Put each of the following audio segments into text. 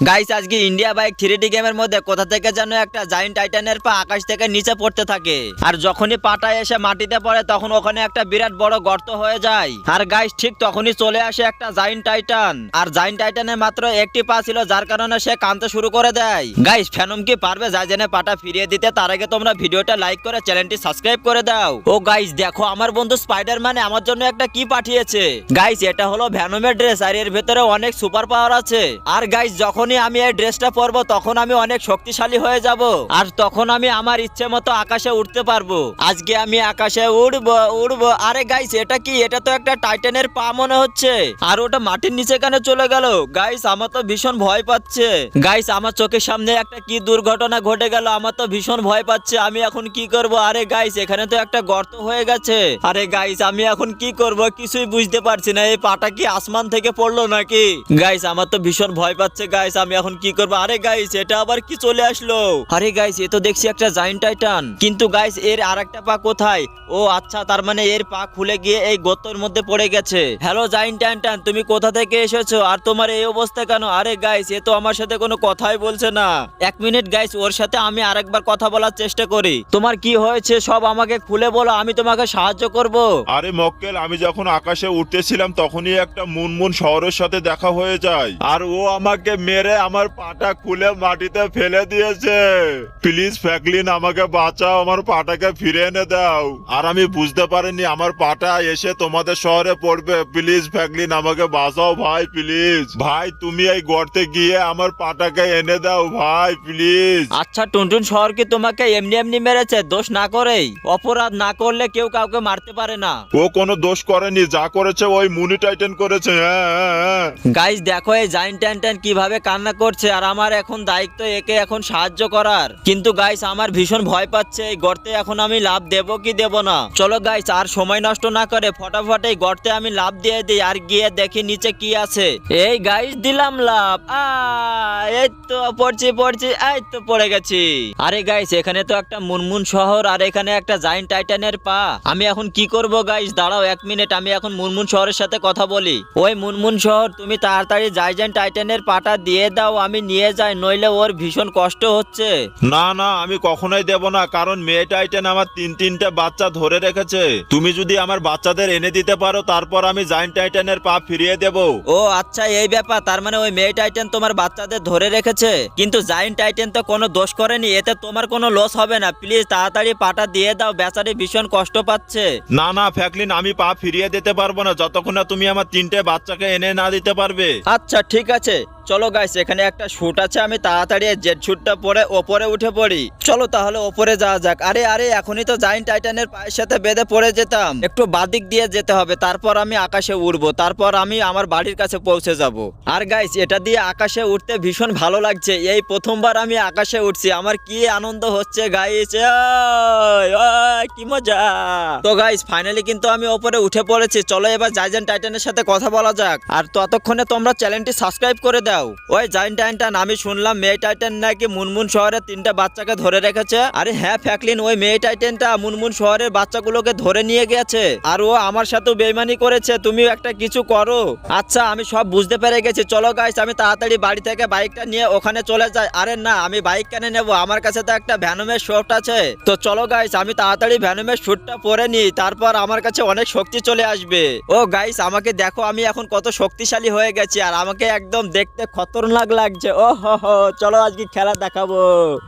Guys আজকে India bike 3D গেমের মধ্যে কোথা থেকে যেন একটা জায়ান্ট টাইটানের পা আকাশ থেকে নিচে পড়তে থাকে। আর যখনই পাটা এসে মাটিতে পড়ে তখন ওখানে একটা বিরাট বড় গর্ত হয়ে যায়। আর গাইস ঠিক তখনই চলে আসে একটা জায়ান্ট টাইটান। আর জায়ান্ট টাইটানের মাত্র একটি পা ছিল, যার কারণে সে কাঁদতে শুরু করে দেয়। গাইস ফ্যানম কি পারবে জায়ান্ট পাটা ফিরিয়ে দিতে? তার আগে তোমরা ভিডিওটা লাইক করে চ্যানেলটি সাবস্ক্রাইব করে দাও। ও গাইস দেখো আমার বন্ধু স্পাইডারম্যান আমার জন্য একটা কি পাঠিয়েছে। গাইস এটা হলো ভ্যানমের ড্রেস, আর এর ভেতরে অনেক সুপার পাওয়ার আছে। আর গাইস যখনই আমি এই ড্রেসটা পরবো তখন আমি অনেক শক্তিশালী হয়ে যাব, আর তখন আমি আমার ইচ্ছে মতো আকাশে উঠতে পারবো। আজকে আমি আকাশে উড়বো। আরে গাইস এটা কি? এটা তো একটা টাইটানের পা মনে হচ্ছে, আর ওটা মাটির নিচে কেন চলে গেল? গাইস আমার তো ভীষণ ভয় পাচ্ছে। গাইস আমার চোখের সামনে একটা কি দুর্ঘটনা ঘটে গেল, আমার তো ভীষণ ভয় পাচ্ছে। আমি এখন কি করব? আরে গাইস এখানে তো একটা গর্ত হয়ে গেছে। আরে গাইস আমি এখন কি করব কিছুই বুঝতে পারছি না। এই পাটা কি আসমান থেকে পড়লো নাকি? গাইস আমার তো ভীষণ ভয় পাচ্ছে। গাইস আমি এখন কি করব? আরে গাইস এটা আবার কি চলে আসলো? আরে গাইস এ তো দেখছি একটা জায়ান্ট টাইটান, কিন্তু গাইস এর আরেকটা পা কোথায়? ও আচ্ছা, তার মানে এর পা খুলে গিয়ে এই গর্তের মধ্যে পড়ে গেছে। হ্যালো জায়ান্ট টাইটান, তুমি কোথা থেকে এসেছো আর তোমার এই অবস্থা কেন? আরে গাইস এ তো আমার সাথে কোনো কথাই বলছে না। এক মিনিট গাইস, ওর সাথে আমি আরেকবার কথা বলার চেষ্টা করি। তোমার কি হয়েছে সব আমাকে খুলে বলো, আমি তোমাকে সাহায্য করব। আরে মক্কেল, আমি যখন আকাশে উঠতেছিলাম তখনই একটা মুনমুন শহরের সাথে দেখা হয়ে যায়, আর ও আমাকে মেরে আমার পাটা খুলে মাটিতে ফেলে দিয়েছে। প্লিজ ফ্র্যাঙ্কলিন আমাকে বাঁচাও, আমার পাটাকে ফিরে এনে দাও। আর আমি বুঝতে পারিনি আমার পাটা এসে তোমাদের শহরে পড়বে। প্লিজ ফ্র্যাঙ্কলিন আমাকে বাঁচাও ভাই, প্লিজ ভাই তুমি এই গর্তে গিয়ে আমার পাটাকে এনে দাও ভাই প্লিজ। আচ্ছা টুনটুন শহর কি তোমাকে এমনি এমনি মেরেছে দোষ না করেই? অপরাধ না করলে কেউ কাউকে মারতে পারে না। ও কোনো দোষ করেনি, যা করেছে ওই মুনি টাইটান করেছে। হ্যাঁ। গাইস দেখো এই জায়ান্ট টাইটান কিভাবে কান্না করছে, আর আমার এখন দায়িত্ব একে এখন সাহায্য করার। কিন্তু গাইস আমার ভীষণ ভয় পাচ্ছে, এই গর্তে এখন আমি লাফ দেব কি দেব না। চলো গাইস আর সময় নষ্ট না করে ফটাফট এই গর্তে আমি লাফ দিয়ে দিই, আর গিয়ে দেখি নিচে কি আছে। এই গাইস দিলাম লাফ। এই তো পড়ছি, এই তো পড়ে গেছি। আরে গাইস এখানে তো একটা মুনমুন শহর, আর এখানে একটা জায়ান্ট টাইটানের পা। আমি এখন কি করব গাইস? দাঁড়াও এক মিনিট, আমি এখন মুনমুন শহরের সাথে কথা বলি। ওই মুনমুন শহর তুমি তাড়াতাড়ি জায়ান্ট টাইটানের পাটা দিয়ে দাও, আমি নিয়ে যাই, নইলে ওর ভীষণ কষ্ট হচ্ছে। না না, আমি কখনোই দেব না, কারণ মেয়ে টাইটান আমার তিনটা বাচ্চা ধরে রেখেছে। তুমি যদি আমার বাচ্চাদের এনে দিতে পারো তারপর আমি জায়ান্ট টাইটানের পা ফিরিয়ে দেব। ও আচ্ছা এই ব্যাপার, তার মানে ওই মেয়ে টাইটান তোমার বাচ্চাদের ধরে রেখেছে, কিন্তু জায়ান্ট টাইটান তো কোনো দোষ করেনি, এতে তোমার কোনো লস হবে না। প্লিজ তাড়াতাড়ি পাটা দিয়ে দাও, বেচারি ভীষণ কষ্ট পাচ্ছে। না না ফ্র্যাঙ্কলিন, আমি পা ফিরিয়ে দিতে পারবো না যতক্ষণ না তুমি আমার তিনটে বাচ্চাকে এনে না দিতে পারবে। আচ্ছা ঠিক আছে, চলো গাইস এখানে একটা শুট আছে, আমি তাড়াতাড়ি জেট শুটটা পরে ওপরে উঠে পড়ি। চলো তাহলে ওপরে যাওয়া যাক। আরে এখনই তো জায়ান্ট টাইটানের পায়ের সাথে বেঁধে পড়ে যেতাম, একটু বাদিক দিয়ে যেতে হবে, তারপর আমি আকাশে উড়বো, তারপর আমি আমার বাড়ির কাছে পৌঁছে যাব। আর গাইস এটা দিয়ে আকাশে উঠতে ভীষণ ভালো লাগছে, এই প্রথমবার আমি আকাশে উঠছি, আমার কি আনন্দ হচ্ছে গাইস, কি মজা। তো গাইস ফাইনালি কিন্তু আমি ওপরে উঠে পড়েছি। চলো এবার জায়ান্ট টাইটানের সাথে কথা বলা যাক, আর ততক্ষণে তোমরা চ্যানেলটি সাবস্ক্রাইব করে দাও। ওই জায়ান্ট টাইটান, আমি শুনলাম মেয়ে টাইটান নাকি মুনমুন শহরের তিনটা বাচ্চাকে ধরে রেখেছে। আরে হ্যাঁ ফ্র্যাঙ্কলিন, ওই মেয়ে টাইটানটা মুনমুন শহরের বাচ্চাগুলোকে ধরে নিয়ে গেছে, আর ও আমার সাথে বেইমানি করেছে। তুমি একটা কিছু করো। আচ্ছা আমি সব বুঝতে পেরে গেছি। চলো গাইস আমি তাড়াতাড়ি বাড়ি থেকে বাইকটা নিয়ে ওখানে চলে যাই। আরে না, আমি বাইক কেন নেবো? আমার কাছে তো একটা ভ্যানমের শুট আছে। তো চলো গাইস আমি তাড়াতাড়ি ভ্যানমের শুটটা পরে নিই, তারপর আমার কাছে অনেক শক্তি চলে আসবে। ও গাইস আমাকে দেখো, আমি এখন কত শক্তিশালী হয়ে গেছি, আর আমাকে একদম দেখতে খতরনাক লাগছে। ও হো, চলো আজকে খেলা দেখাবো।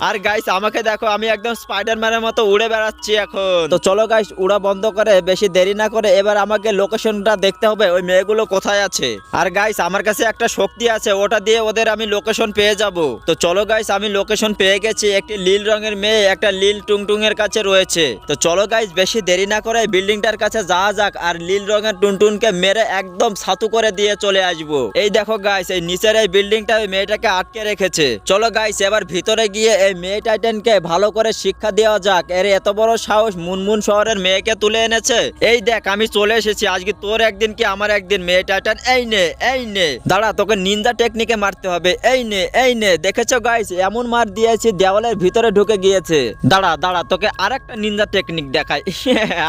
আর গাইস আমাকে দেখো, আমি একদম স্পাইডারম্যানের মতো উড়ে বেড়াচ্ছি এখন। তো চলো গাইস উড়া বন্ধ করে বেশি দেরি না করে এবার আমাকে লোকেশনটা দেখতে হবে, ওই মেয়েগুলো কোথায় আছে। আর গাইস আমার কাছে একটা শক্তি আছে, ওটা দিয়ে ওদের আমি লোকেশন পেয়ে যাব। তো চলো গাইস আমি লোকেশন পেয়ে গেছি, একটি নীল রঙের মেয়ে একটা নীল টুংটুং এর কাছে রয়েছে। তো চলো গাইস বেশি দেরি না করে বিল্ডিংটার কাছে যাওয়া যাক, আর নীল রঙের টুনটুনকে মেরে একদম ছাতু করে দিয়ে চলে আসবো। এই দেখো গাইস এই নিচের এই বিল্ডিংটা ওই মেয়েটাকে আটকে রেখেছে। চলো গাইস এবার ভিতরে গিয়ে এই মেয়ে টাইটানকে ভালো করে শিক্ষা দেওয়া যাক। এর এত বড় সাহস মুনমুন শহরের মেয়েকে তুলে এনেছে। এই দেখ আমি চলে এসেছি, আজকে তোর একদিন কি আমার একদিন। মেয়ে টাইটান এই নে, দাঁড়া তোকে নিনজা টেকনিকে মারতে হবে। এই নে, দেখেছো গাইস এমন মার দিয়েছি দেওয়ালের ভিতরে ঢুকে গিয়েছে। দাঁড়া তোকে আরেকটা নিনজা টেকনিক দেখাই।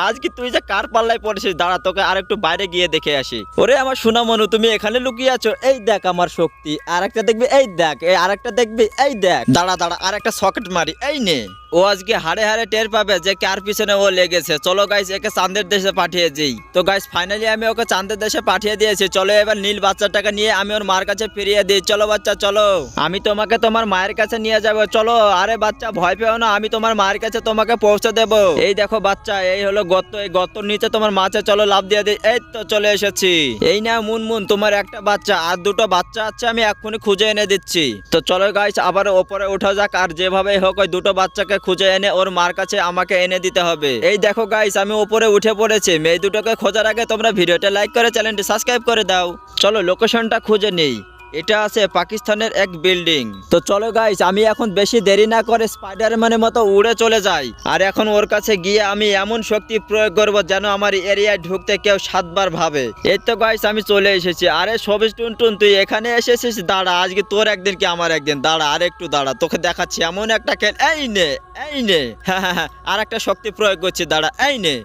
আজকে তুই যে কার পাল্লায় পড়েছিস, দাঁড়া তোকে আরেকটু বাইরে গিয়ে দেখে আসি। ওরে আমার সোনা মনু, তুমি এখানে লুকিয়ে আছো, এই দেখ আমার শক্তি। শক্তি, আর একটা দেখবি এই দেখ, এই আর একটা দেখবি এই দেখ। দাঁড়া দাঁড়া, আর একটা সকেট মারি, এই নে। ও আজকে হাড়ে হাড়ে টের পাবে যে কার পিছনে ও লেগেছে। চলো গাইস, একে চাঁদের দেশে পাঠিয়ে দিই। তো গাইস ফাইনালি আমি ওকে চাঁদের দেশে পাঠিয়ে দিয়েছি। চলো এবার নীল বাচ্চাটাকে নিয়ে আমি ওর মার কাছে ফিরিয়ে দিই। চলো বাচ্চা চলো, আমি তোমাকে তোমার মায়ের কাছে নিয়ে যাবো। চলো। আরে বাচ্চা ভয় পেও না, আমি তোমার মায়ের কাছে তোমাকে পৌঁছে দেবো। এই দেখো বাচ্চা, এই হলো গর্ত, এই গর্তর নিচে তোমার মা আছে। চলো লাফ দিয়ে দিই। এই তো চলে এসেছি। এই না মুনমুন, তোমার একটা বাচ্চা, আর দুটো বাচ্চা আছে, আমি এক্ষুনি খুঁজে এনে দিচ্ছি। তো চলো গাইস, আবার ওপরে ওঠা যাক, আর যেভাবে হোক ওই দুটো বাচ্চাকে খুঁজে এনে ওর মার কাছে আমাকে এনে দিতে হবে। এই দেখো গাইস, আমি উপরে উঠে পড়েছি। মেয়ে দুটোকে খোঁজার আগে তোমরা ভিডিওটা লাইক করে চ্যানেলটি সাবস্ক্রাইব করে দাও। চলো লোকেশনটা খুঁজে নেই। এটা আছে পাকিস্তানের এক বিল্ডিং। তো চলো গাইস, আমি এখন বেশি দেরি না করে স্পাইডারম্যানের মতো উড়ে চলে যাই। আর এখন ওর কাছে গিয়ে আমি এমন শক্তি প্রয়োগ করব যেন আমার এরিয়ায় ঢুকতে কেউ 7 বার ভাবে। এই তো গাইস, আমি চলে এসেছি। আরে সবিজ টুনটুন, তুই এখানে এসেছিস? দাঁড়া, আজকে তোর একদিন কি আমার একদিন। দাঁড়া আর একটু দাঁড়া, তোকে দেখাচ্ছি এমন একটা খেল। এই নে এই নে। হ্যাঁ, আর একটা শক্তি প্রয়োগ করছি, দাঁড়া এই নে।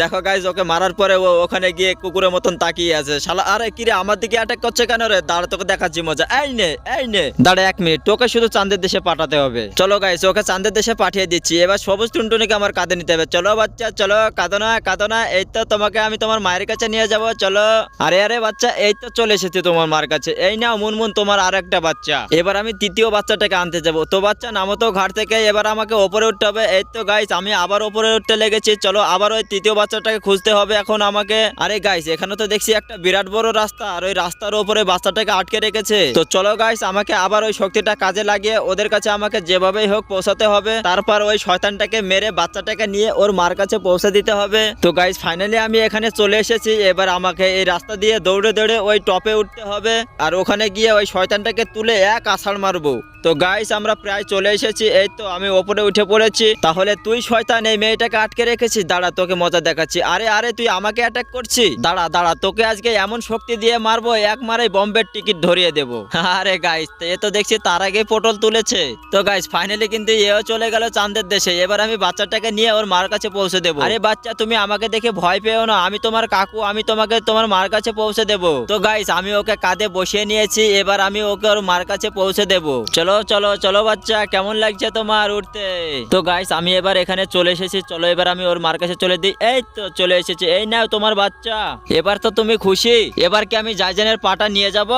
দেখো গাইস, ওকে মারার পরে ও ওখানে গিয়ে কুকুরের মতন তাকিয়ে আছে। শালা, আরে কিরে আমার দিকে অ্যাটাক করছে কেন রে? দাঁড়া তোকে দেখাচ্ছি মজা। এই নে এই নে। দাঁড়া 1 মিনিট, তোকে শুধু চাঁদের দেশে পাঠাতে হবে। চলো গাইস, ওকে চাঁদের দেশে পাঠিয়ে দিচ্ছি। এবার সবুজ টুনটুনিকে আমার কাঁধে নিতে হবে। চলো বাচ্চা চলো, কাঁদো না কাঁদো না। এই তো তোমাকে আমি তোমার মায়ের কাছে নিয়ে যাব। চলো। আরে আরে বাচ্চা, এই তো চলে এসেছি তোমার মার কাছে। এই নাও মুনমুন, তোমার আর একটা বাচ্চা। এবার আমি তৃতীয় বাচ্চাটাকে আনতে যাব। তো বাচ্চা নামো তো ঘাট থেকে, এবার আমাকে ওপরে উঠতে হবে। এই তো গাইস, আমি আবার ওপরে উঠতে লেগেছি। চলো আবার ওই তৃতীয় বাচ্চাটাকে খুঁজতে হবে এখন আমাকে। আরে গাইস, এখানে তো দেখছি একটা বিরাট বড় রাস্তা, আর ওই রাস্তার উপরে বাচ্চাটাকে আটকে রেখেছে। তো চলো গাইস, আমাকে আবার ওই শক্তিটা কাজে লাগিয়ে ওদের কাছে আমাকে যেভাবেই হোক পৌঁছাতে হবে। তারপর ওই শয়তানটাকে মেরে বাচ্চাটাকে নিয়ে ওর মার কাছে পৌঁছে দিতে হবে। তো গাইস ফাইনালি আমি এখানে চলে এসেছি। এবার আমাকে এই রাস্তা দিয়ে দৌড়ে দৌড়ে ওই টপে উঠতে হবে, আর ওখানে গিয়ে ওই শয়তানটাকে তুলে এক আছাড় মারবো। তো গাইস আমরা প্রায় চলে এসেছি। এই তো আমি ওপরে উঠে পড়েছি। তাহলে তুই শয়তান এই মেয়েটাকে আটকে রেখেছিস? দাঁড়া তোকে মজা দেখাচ্ছি। আরে আরে, তুই আমাকে অ্যাটাক করছিস? দাঁড়া দাঁড়া, তোকে আজকে এমন শক্তি দিয়ে মারবো, এক মারে বম্বের টিকিট ধরিয়ে দেবো। আরে গাইস, এ তো দেখছি তার আগে পটল তুলেছে। তো গাইস ফাইনালি কিন্তু এও চলে গেল চাঁদের দেশে। এবার আমি বাচ্চাটাকে নিয়ে ওর মার কাছে পৌঁছে দেবো। আরে বাচ্চা, তুমি আমাকে দেখে ভয় পেও না, আমি তোমার কাকু, আমি তোমাকে তোমার মার কাছে পৌঁছে দেবো। তো গাইস আমি ওকে কাঁধে বসিয়ে নিয়েছি। এবার আমি ওকে ওর মার কাছে পৌঁছে দেবো। চলো চলো চলো বাচ্চা, কেমন লাগছে তোমার উঠতে? তো গাইস আমি এবার এখানে চলে এসেছি। চলো এবার আমি ওর মার কাছে চলে দিই। এই তো চলে এসেছি। এই নাও তোমার বাচ্চা। এবার তো তুমি খুশি? এবার কি আমি জাইজানের পাটা নিয়ে যাব?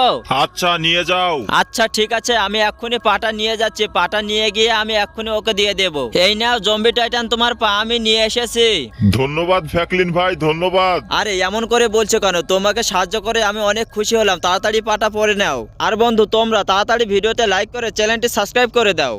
আচ্ছা নিয়ে যাও। আচ্ছা ঠিক আছে, আমি এক্ষুনি পাটা নিয়ে যাচ্ছি। পাটা নিয়ে গিয়ে আমি এক্ষুনি ওকে দিয়ে দেবো। এই নাও জম্বি টাইটান, তোমার পা আমি নিয়ে এসেছি। ধন্যবাদ ফ্র্যাঙ্কলিন ভাই, ধন্যবাদ। আরে এমন করে বলছো কেন? তোমাকে সাহায্য করে আমি অনেক খুশি হলাম। তাড়াতাড়ি পাটা পরে নাও। আর বন্ধু তোমরা তাড়াতাড়ি ভিডিওতে লাইক করে চ্যানেলটি সাবস্ক্রাইব করে দাও।